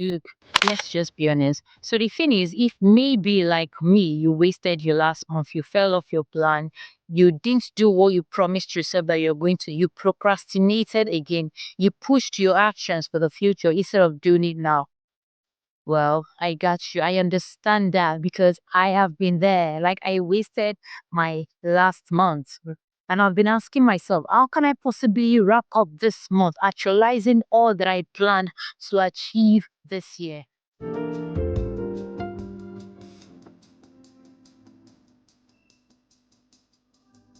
Look, let's just be honest. So the thing is, if maybe like me, you wasted your last month, you fell off your plan, you didn't do what you promised yourself that you're going to, you procrastinated again, you pushed your actions for the future instead of doing it now. Well, I got you. I understand that because I have been there. Like I wasted my last month. And I've been asking myself, how can I possibly wrap up this month, actualizing all that I planned to achieve this year?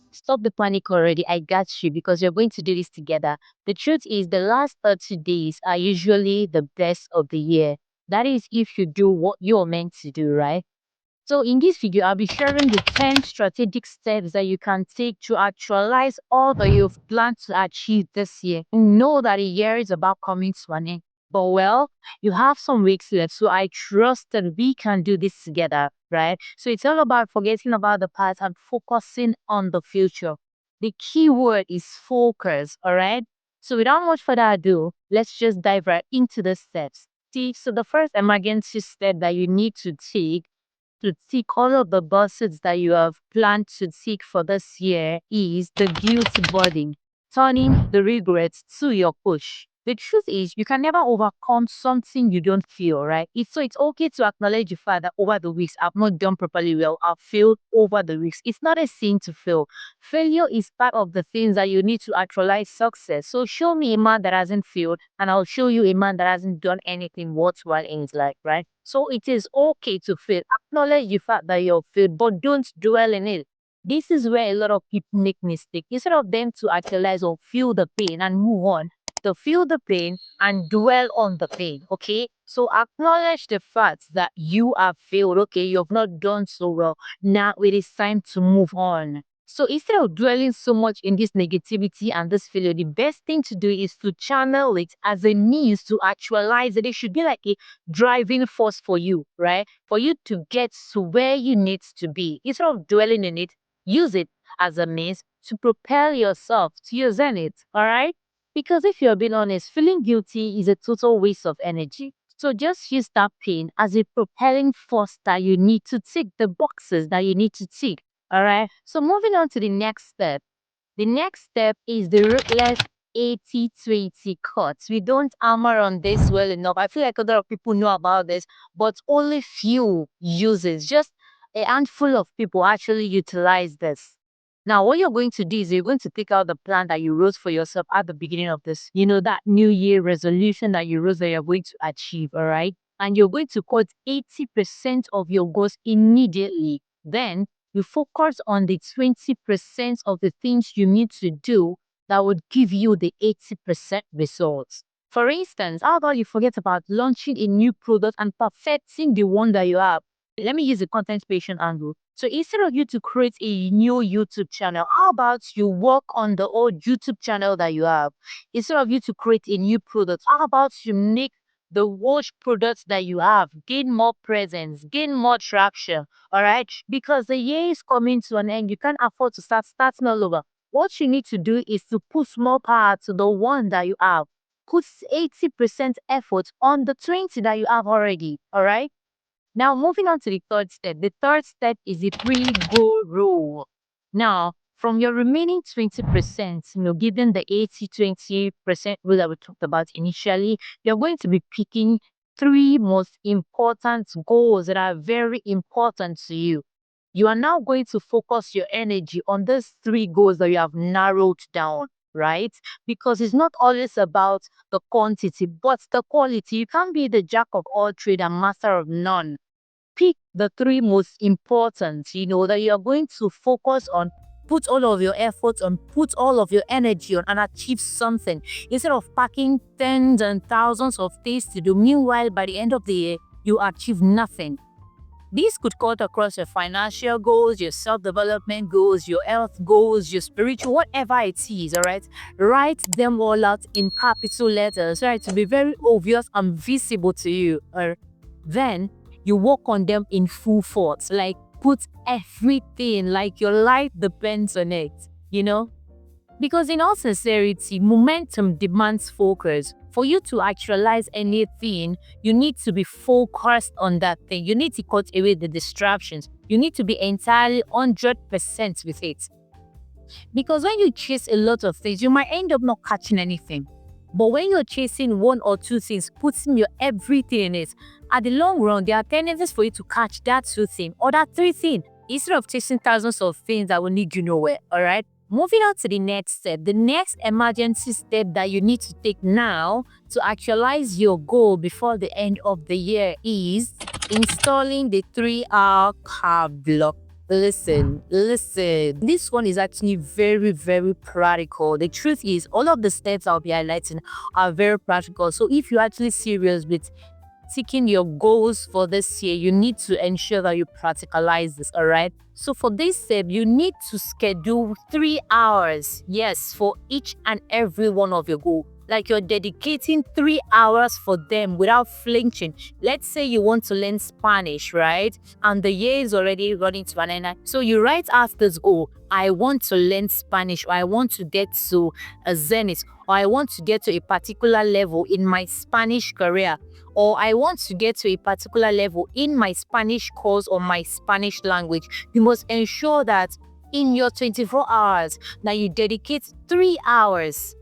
Stop the panic already. I got you because you're going to do this together. The truth is, the last 30 days are usually the best of the year. That is, if you do what you're meant to do, right? So in this video, I'll be sharing the 10 strategic steps that you can take to actualize all that you've planned to achieve this year. Know that the year is about coming to an end. But well, you have some weeks left, so I trust that we can do this together, right? So it's all about forgetting about the past and focusing on the future. The key word is focus, all right? So without much further ado, let's just dive right into the steps. See, so the first emergency step that you need to tick all of the boxes that you have planned to tick for this year is the guilt burden, turning the regrets to your push. The truth is, you can never overcome something you don't feel, right? It's okay to acknowledge the fact that over the weeks I've not done properly well, I've failed over the weeks. It's not a sin to fail. Failure is part of the things that you need to actualize success. So show me a man that hasn't failed, and I'll show you a man that hasn't done anything worthwhile in his life, right? So it is okay to fail. Acknowledge the fact that you're failed, but don't dwell in it. This is where a lot of people make mistakes. Instead of them to actualize or feel the pain and move on, to feel the pain and dwell on the pain. Okay. So acknowledge the fact that you have failed. Okay. You have not done so well. Now it is time to move on. So instead of dwelling so much in this negativity and this failure, the best thing to do is to channel it as a means to actualize it. It should be like a driving force for you, right? For you to get to where you need to be. Instead of dwelling in it, use it as a means to propel yourself to your zenith, all right? Because if you're being honest, feeling guilty is a total waste of energy. So just use that pain as a propelling force that you need to tick the boxes that you need to tick. All right. So moving on to the next step. The next step is the ruthless 80-20 cuts. We don't hammer on this well enough. I feel like a lot of people know about this, but only few uses. Just a handful of people actually utilize this. Now, what you're going to do is you're going to take out the plan that you wrote for yourself at the beginning of this, that New Year resolution that you wrote that you're going to achieve, all right? And you're going to cut 80% of your goals immediately. Then you focus on the 20% of the things you need to do that would give you the 80% results. For instance, how about you forget about launching a new product and perfecting the one that you have? Let me use the content creation angle. So instead of you to create a new YouTube channel, how about you work on the old YouTube channel that you have? Instead of you to create a new product, how about you make the watch products that you have gain more presence, gain more traction, all right? Because the year is coming to an end. You can't afford to starting all over. What you need to do is to put more power to the one that you have. Put 80% effort on the 20 that you have already, all right? Now, moving on to the third step. The third step is the pre-goal rule. Now, from your remaining 20%, given the 80-20% rule that we talked about initially, you're going to be picking three most important goals that are very important to you. You are now going to focus your energy on those three goals that you have narrowed down, right? Because it's not always about the quantity, but the quality. You can't be the jack of all trade and master of none. Pick the three most important, that you're going to focus on, put all of your efforts on, put all of your energy on, and achieve something instead of packing tens and thousands of things to do. Meanwhile, by the end of the year, you achieve nothing. These could cut across your financial goals, your self-development goals, your health goals, your spiritual, whatever it is, all right? Write them all out in capital letters, right? To be very obvious and visible to you. Then you work on them in full force, like put everything, like your life depends on it, Because in all sincerity, momentum demands focus. For you to actualize anything, you need to be focused on that thing. You need to cut away the distractions. You need to be entirely 100% with it. Because when you chase a lot of things, you might end up not catching anything. But when you're chasing one or two things, putting your everything in it, at the long run, there are tendencies for you to catch that two thing or that three thing instead of chasing thousands of things that will lead you nowhere. All right. Moving on to the next step, the next emergency step that you need to take now to actualize your goal before the end of the year is installing the 3-hour carb block. Listen. This one is actually very, very practical. The truth is, all of the steps I'll be highlighting are very practical. So if you're actually serious with seeking your goals for this year, you need to ensure that you practicalize this, all right? So for this step, you need to schedule 3 hours, yes, for each and every one of your goals. Like you're dedicating 3 hours for them without flinching. Let's say you want to learn Spanish, right? And the year is already running to an end. So you write out this goal. I want to learn Spanish, or I want to get to a zenith, or I want to get to a particular level in my Spanish career, or I want to get to a particular level in my Spanish course or my Spanish language. You must ensure that in your 24 hours, that you dedicate 3 hours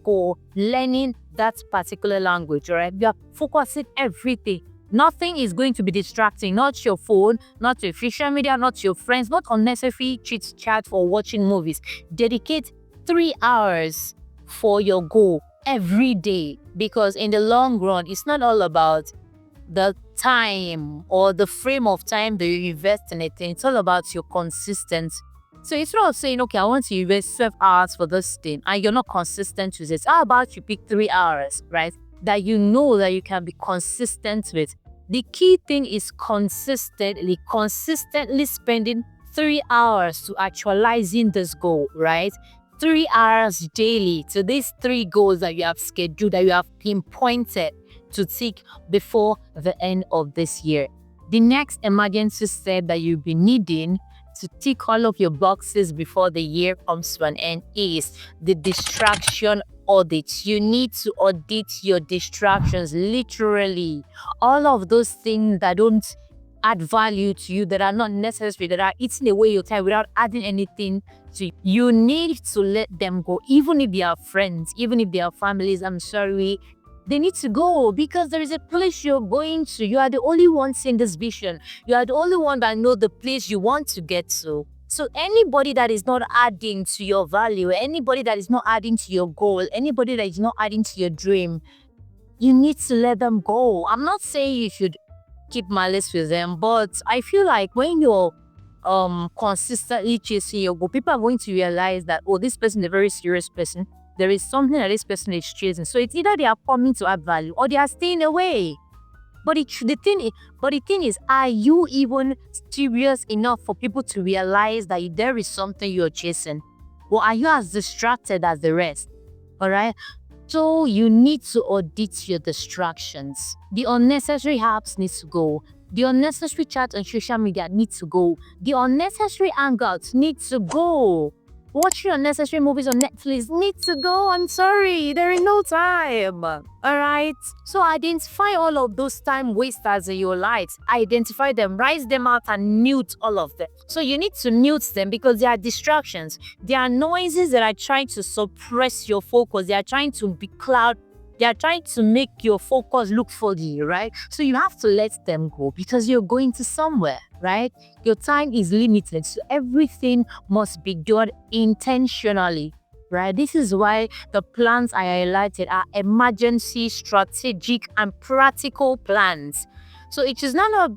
for learning that particular language, all right? You are focusing everything. Nothing is going to be distracting, not your phone, not your social media, not your friends, not unnecessary chit chat for watching movies. Dedicate 3 hours for your goal every day, because in the long run, it's not all about the time or the frame of time that you invest in it. It's all about your consistency. So instead of saying, okay, I want to invest 12 hours for this thing, and you're not consistent with it, how about you pick 3 hours, right? That you know that you can be consistent with. The key thing is consistently spending 3 hours to actualizing this goal, right? 3 hours daily to these 3 goals that you have scheduled, that you have pinpointed to tick before the end of this year. The next emergency step that you'll be needing to tick all of your boxes before the year comes to an end is the distraction audit. You need to audit your distractions, literally. All of those things that don't add value to you, that are not necessary, that are eating away your time without adding anything to you. You need to let them go, even if they are friends, even if they are families. I'm sorry, they need to go, because there is a place you're going to. You are the only one seeing this vision. You are the only one that know the place you want to get to. So anybody that is not adding to your value, anybody that is not adding to your goal, anybody that is not adding to your dream, you need to let them go. I'm not saying you should keep malice with them, but I feel like when you're consistently chasing your goal, people are going to realize that, oh, this person is a very serious person. There is something that this person is chasing. So it's either they are coming to add value or they are staying away. But the thing is, are you even serious enough for people to realize that there is something you're chasing? Or are you as distracted as the rest? All right. So you need to audit your distractions. The unnecessary apps need to go. The unnecessary chat on social media needs to go. The unnecessary hangouts need to go. Watching unnecessary movies on Netflix needs to go. I'm sorry, there is no time. All right. So identify all of those time wasters in your life. Identify them, write them out, and mute all of them. So you need to mute them because they are distractions. They are noises that are trying to suppress your focus. They are trying to be cloud. They are trying to make your focus look foggy, right? So you have to let them go because you're going to somewhere, right? Your time is limited, so everything must be done intentionally, right? This is why the plans I highlighted are emergency, strategic, and practical plans. So it is not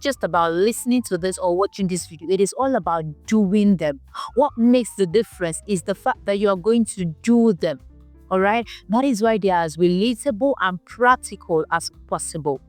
just about listening to this or watching this video. It is all about doing them. What makes the difference is the fact that you are going to do them. All right, that is why they are as relatable and practical as possible.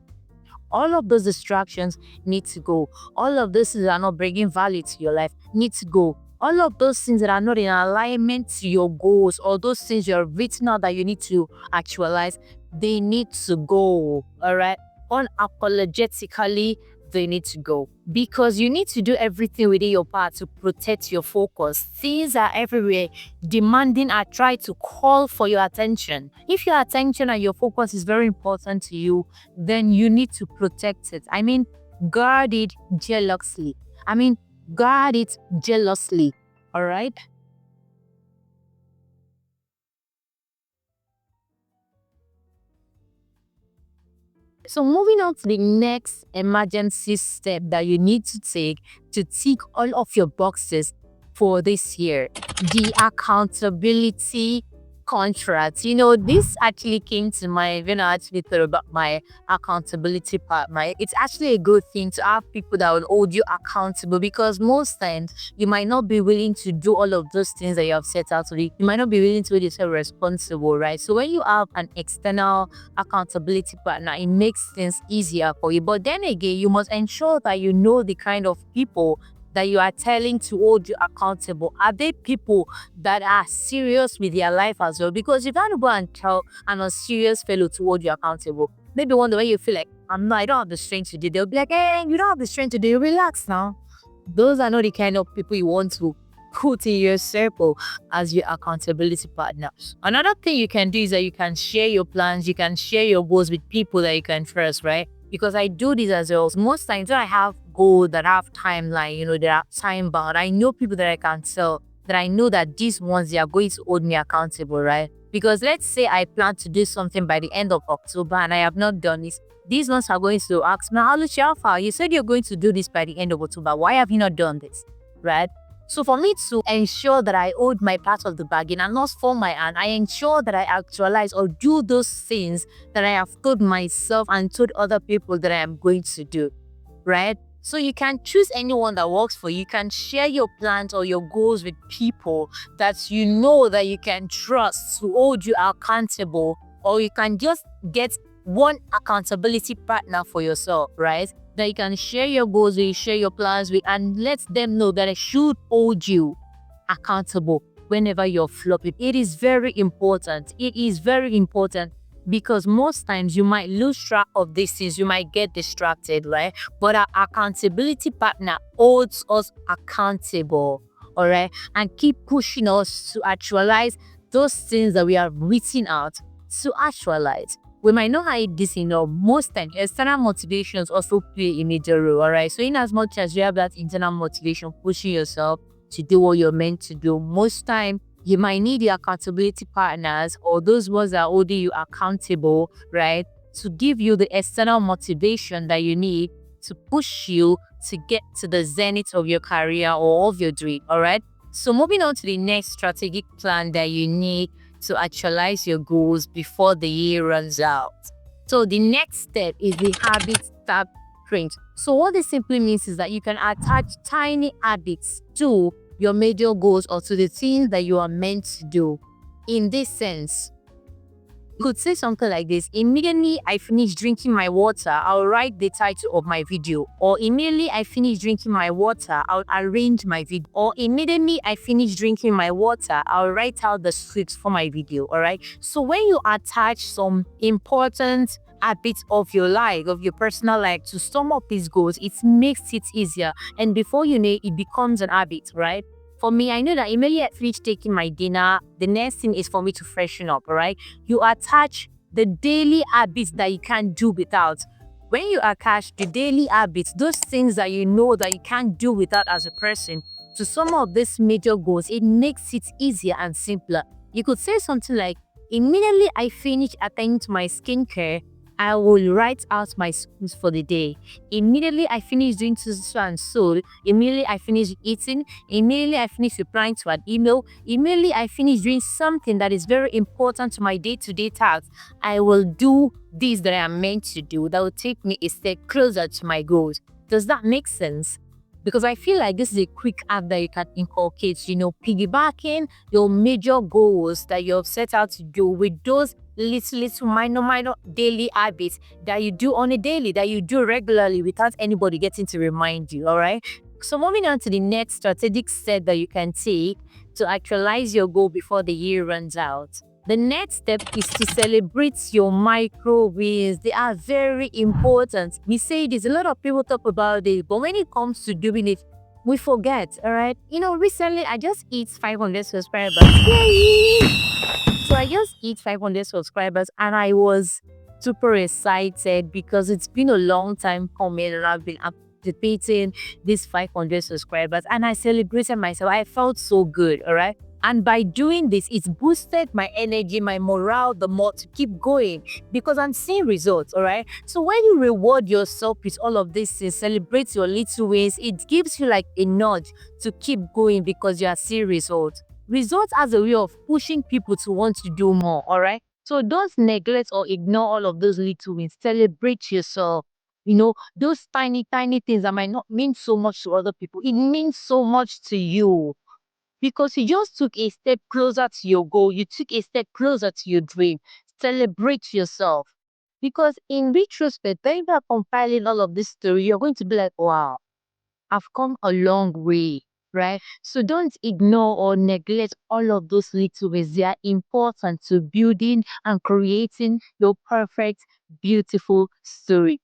All of those distractions need to go. All of those things that are not bringing value to your life need to go. All of those things that are not in alignment to your goals, or those things you have written out that you need to actualize, they need to go. All right, unapologetically they need to go, because you need to do everything within your power to protect your focus. Things are everywhere demanding and try to call for your attention. If your attention and your focus is very important to you, then you need to protect it. Guard it jealously. Guard it jealously. All right. So moving on to the next emergency step that you need to take to tick all of your boxes for this year, the accountability contract. This actually came to mind when I actually thought about my accountability part. It's actually a good thing to have people that will hold you accountable, because most times you might not be willing to do all of those things that you have set out to do. You might not be willing to hold yourself responsible, right? So when you have an external accountability partner, it makes things easier for you. But then again, you must ensure that you know the kind of people that you are telling to hold you accountable. Are they people that are serious with their life as well? Because you can't go and tell an unserious fellow to hold you accountable. Maybe one day when you feel like, I don't have the strength to do, they'll be like, hey, you don't have the strength to do, relax now. Those are not the kind of people you want to put in your circle as your accountability partner. Another thing you can do is that you can share your plans, you can share your goals with people that you can trust, right? Because I do this as well. Most times when I have goals that have timeline, they are time bound, I know people that I can tell, that I know that these ones, they are going to hold me accountable, right? Because let's say I plan to do something by the end of October and I have not done this. These ones are going to ask me, how far? You said you're going to do this by the end of October. Why have you not done this? Right? So for me to ensure that I hold my part of the bargain and not fall my hand, I ensure that I actualize or do those things that I have told myself and told other people that I am going to do, right? So you can choose anyone that works for you. You can share your plans or your goals with people that you know that you can trust to hold you accountable, or you can just get one accountability partner for yourself, right? That you can share your goals with, share your plans with, and let them know that I should hold you accountable whenever you're flopping. It is very important. It is very important, because most times you might lose track of these things. You might get distracted, right? But our accountability partner holds us accountable, all right? And keep pushing us to actualize those things that we have written out to actualize. We might not hide this most times external motivations also play a major role, all right? So in as much as you have that internal motivation pushing yourself to do what you're meant to do, most time you might need your accountability partners or those ones that are holding you accountable, right, to give you the external motivation that you need to push you to get to the zenith of your career or of your dream, all right? So moving on to the next strategic plan that you need to actualize your goals before the year runs out. So the next step is the habit tab print. So what this simply means is that you can attach tiny habits to your major goals or to the things that you are meant to do. In this sense, you could say something like this: immediately I finish drinking my water, I'll write the title of my video. Or immediately I finish drinking my water, I'll arrange my video. Or immediately I finish drinking my water, I'll write out the scripts for my video. All right. So when you attach some important habits of your life, of your personal life, to sum up these goals, it makes it easier. And before you know it becomes an habit, right? For me, I know that immediately I finish taking my dinner, the next thing is for me to freshen up, all right? You attach the daily habits that you can't do without. When you attach the daily habits, those things that you know that you can't do without as a person, to some of these major goals, it makes it easier and simpler. You could say something like, immediately I finish attending to my skincare, I will write out my scripts for the day. Immediately I finish doing so and so. Immediately I finish eating. Immediately I finish replying to an email. Immediately I finish doing something that is very important to my day-to-day tasks, I will do this that I am meant to do that will take me a step closer to my goals. Does that make sense? Because I feel like this is a quick app that you can inculcate, piggybacking your major goals that you have set out to do with those little minor daily habits that you do on a daily, that you do regularly without anybody getting to remind you, all right? So moving on to the next strategic step that you can take to actualize your goal before the year runs out. The next step is to celebrate your micro wins. They are very important. We say this, a lot of people talk about it, but when it comes to doing it, we forget, all right? Recently I just hit 500 subscribers. Yay! So I just hit 500 subscribers and I was super excited because it's been a long time coming and I've been anticipating these 500 subscribers and I celebrated myself. I felt so good, all right? And by doing this, it's boosted my energy, my morale, the more to keep going because I'm seeing results, all right? So when you reward yourself with all of these things, celebrate your little wins, it gives you like a nudge to keep going because you are seeing results. Results as a way of pushing people to want to do more, all right? So don't neglect or ignore all of those little wins. Celebrate yourself. Those tiny, tiny things that might not mean so much to other people, it means so much to you because you just took a step closer to your goal. You took a step closer to your dream. Celebrate yourself. Because in retrospect, when you are compiling all of this story, you're going to be like, wow, I've come a long way, right? So don't ignore or neglect all of those little ways. They are important to building and creating your perfect, beautiful story.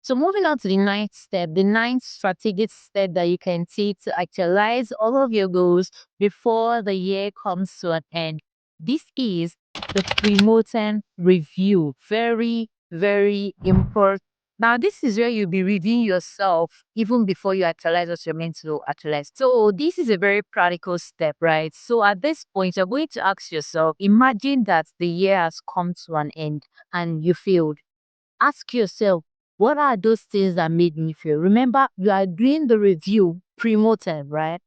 So moving on to the ninth step, the ninth strategic step that you can take to actualize all of your goals before the year comes to an end. This is the pre-mortem review. Very, very important. Now, this is where you'll be reviewing yourself even before you actualize what you're meant to actualize. So this is a very practical step, right? So at this point, you're going to ask yourself, imagine that the year has come to an end and you failed. Ask yourself, what are those things that made me fail? Remember, you are doing the review pre-mortem, right?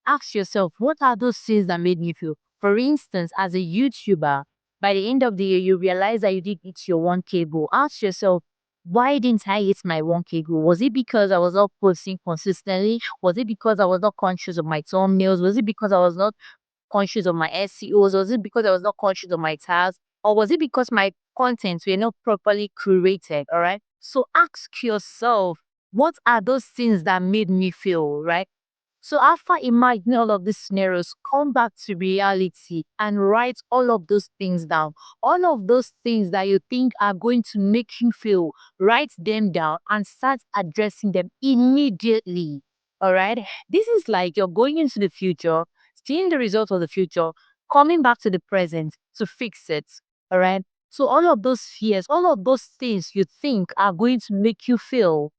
Ask yourself, what are those things that made me fail? For instance, as a YouTuber, by the end of the year, you realize that you didn't hit your 1K goal. Ask yourself, why didn't I hit my 1K goal? Was it because I was not posting consistently? Was it because I was not conscious of my thumbnails? Was it because I was not conscious of my SEOs? Was it because I was not conscious of my tags? Or was it because my contents were not properly curated? All right. So ask yourself, what are those things that made me feel, right? So after imagining all of these scenarios, come back to reality and write all of those things down. All of those things that you think are going to make you feel, write them down and start addressing them immediately. All right. This is like you're going into the future, seeing the results of the future, coming back to the present to fix it. All right. So all of those fears, all of those things you think are going to make you feel,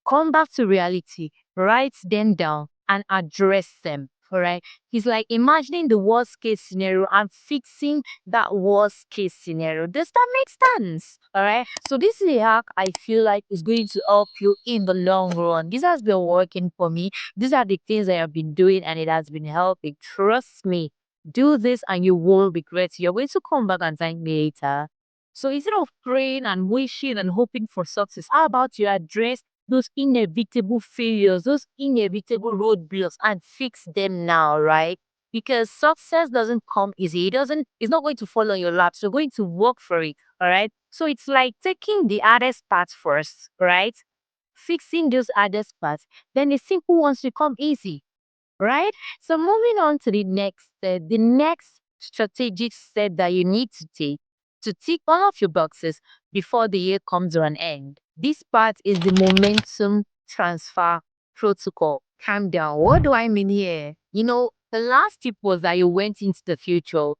come back to reality, write them down and address them. All right. He's like imagining the worst case scenario and fixing that worst case scenario. Does that make sense? All right. So this is a hack I feel like is going to help you in the long run. This has been working for me. These are the things I have been doing and it has been helping. Trust me. Do this and you won't regret it. You're going to come back and thank me later. So instead of praying and wishing and hoping for success, how about you address those inevitable failures, those inevitable roadblocks and fix them now, right? Because success doesn't come easy. It's not going to fall on your lap. So you're going to work for it. All right. So it's like taking the hardest part first, right? Fixing those hardest parts. Then the simple ones become easy, right? So moving on to the next strategic step that you need to take to tick all of your boxes before the year comes to an end. This part is the momentum transfer protocol. Calm down. What do I mean here? The last tip was that you went into the future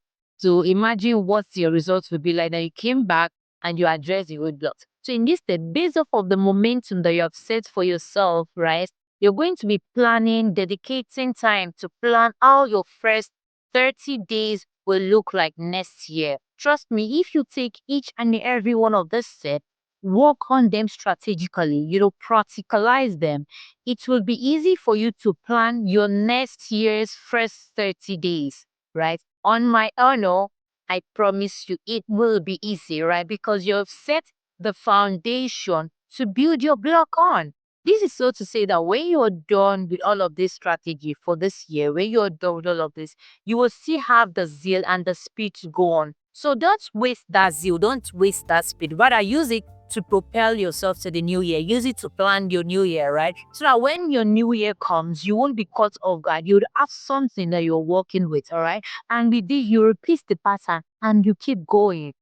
to imagine what your results would be like. Then you came back and you addressed the roadblocks. So in this step, based off of the momentum that you have set for yourself, right? You're going to be planning, dedicating time to plan how your first 30 days will look like next year. Trust me, if you take each and every one of this set, work on them strategically, practicalize them, it will be easy for you to plan your next year's first 30 days, right? On my honor, I promise you it will be easy, right? Because you've set the foundation to build your block on. This is so to say that when you're done with all of this strategy for this year, when you're done with all of this, you will still have the zeal and the speed to go on. So don't waste that zeal, don't waste that speed. Rather, use it to propel yourself to the new year. Use it to plan your new year, right? So that when your new year comes, you won't be caught off guard. You would have something that you're working with, all right? And with this, you repeat the pattern and you keep going.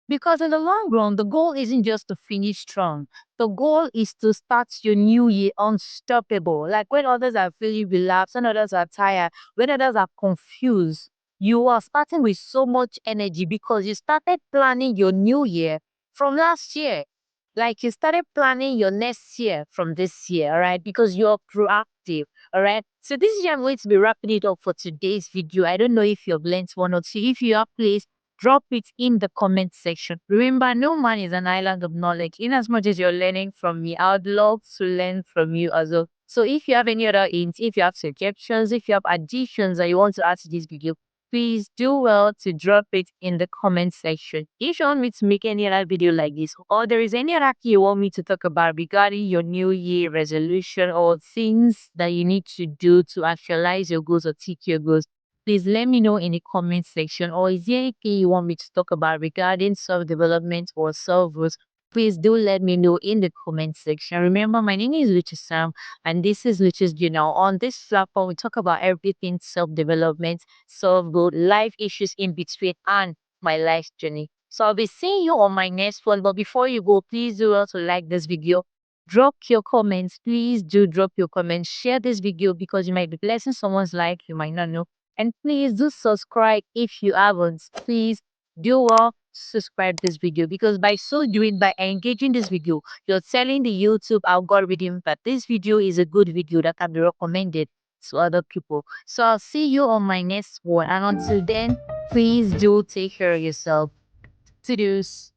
Because in the long run, the goal isn't just to finish strong. The goal is to start your new year unstoppable. Like when others are feeling relaxed, when others are tired, when others are confused, you are starting with so much energy because you started planning your new year from last year. Like you started planning your next year from this year, all right? Because you're proactive, all right? So this is I'm going to be wrapping it up for today's video. I don't know if you've learned one or two. If you have, please drop it in the comment section. Remember, no man is an island of knowledge. In as much as you're learning from me, I would love to learn from you as well. So if you have any other hints, if you have suggestions, if you have additions that you want to add to this video, please do well to drop it in the comment section. If you want me to make any other video like this, or there is any other thing you want me to talk about regarding your new year resolution or things that you need to do to actualize your goals or tick your goals, please let me know in the comment section. Or is there anything you want me to talk about regarding self-development or self-growth? Please do let me know in the comment section. Remember, my name is Sam, and this is LuchisJournal. On this platform, we talk about everything self-development, self-growth, life issues in between, and my life journey. So I'll be seeing you on my next one. But before you go, please do also like this video. Drop your comments. Please do drop your comments. Share this video because you might be blessing someone's life you might not know. And please do subscribe if you haven't. Please do well subscribe this video because by so doing, by engaging this video, you're telling the YouTube algorithm that this video is a good video that can be recommended to other people. So I'll see you on my next one. And until then, please do take care of yourself. To-dos.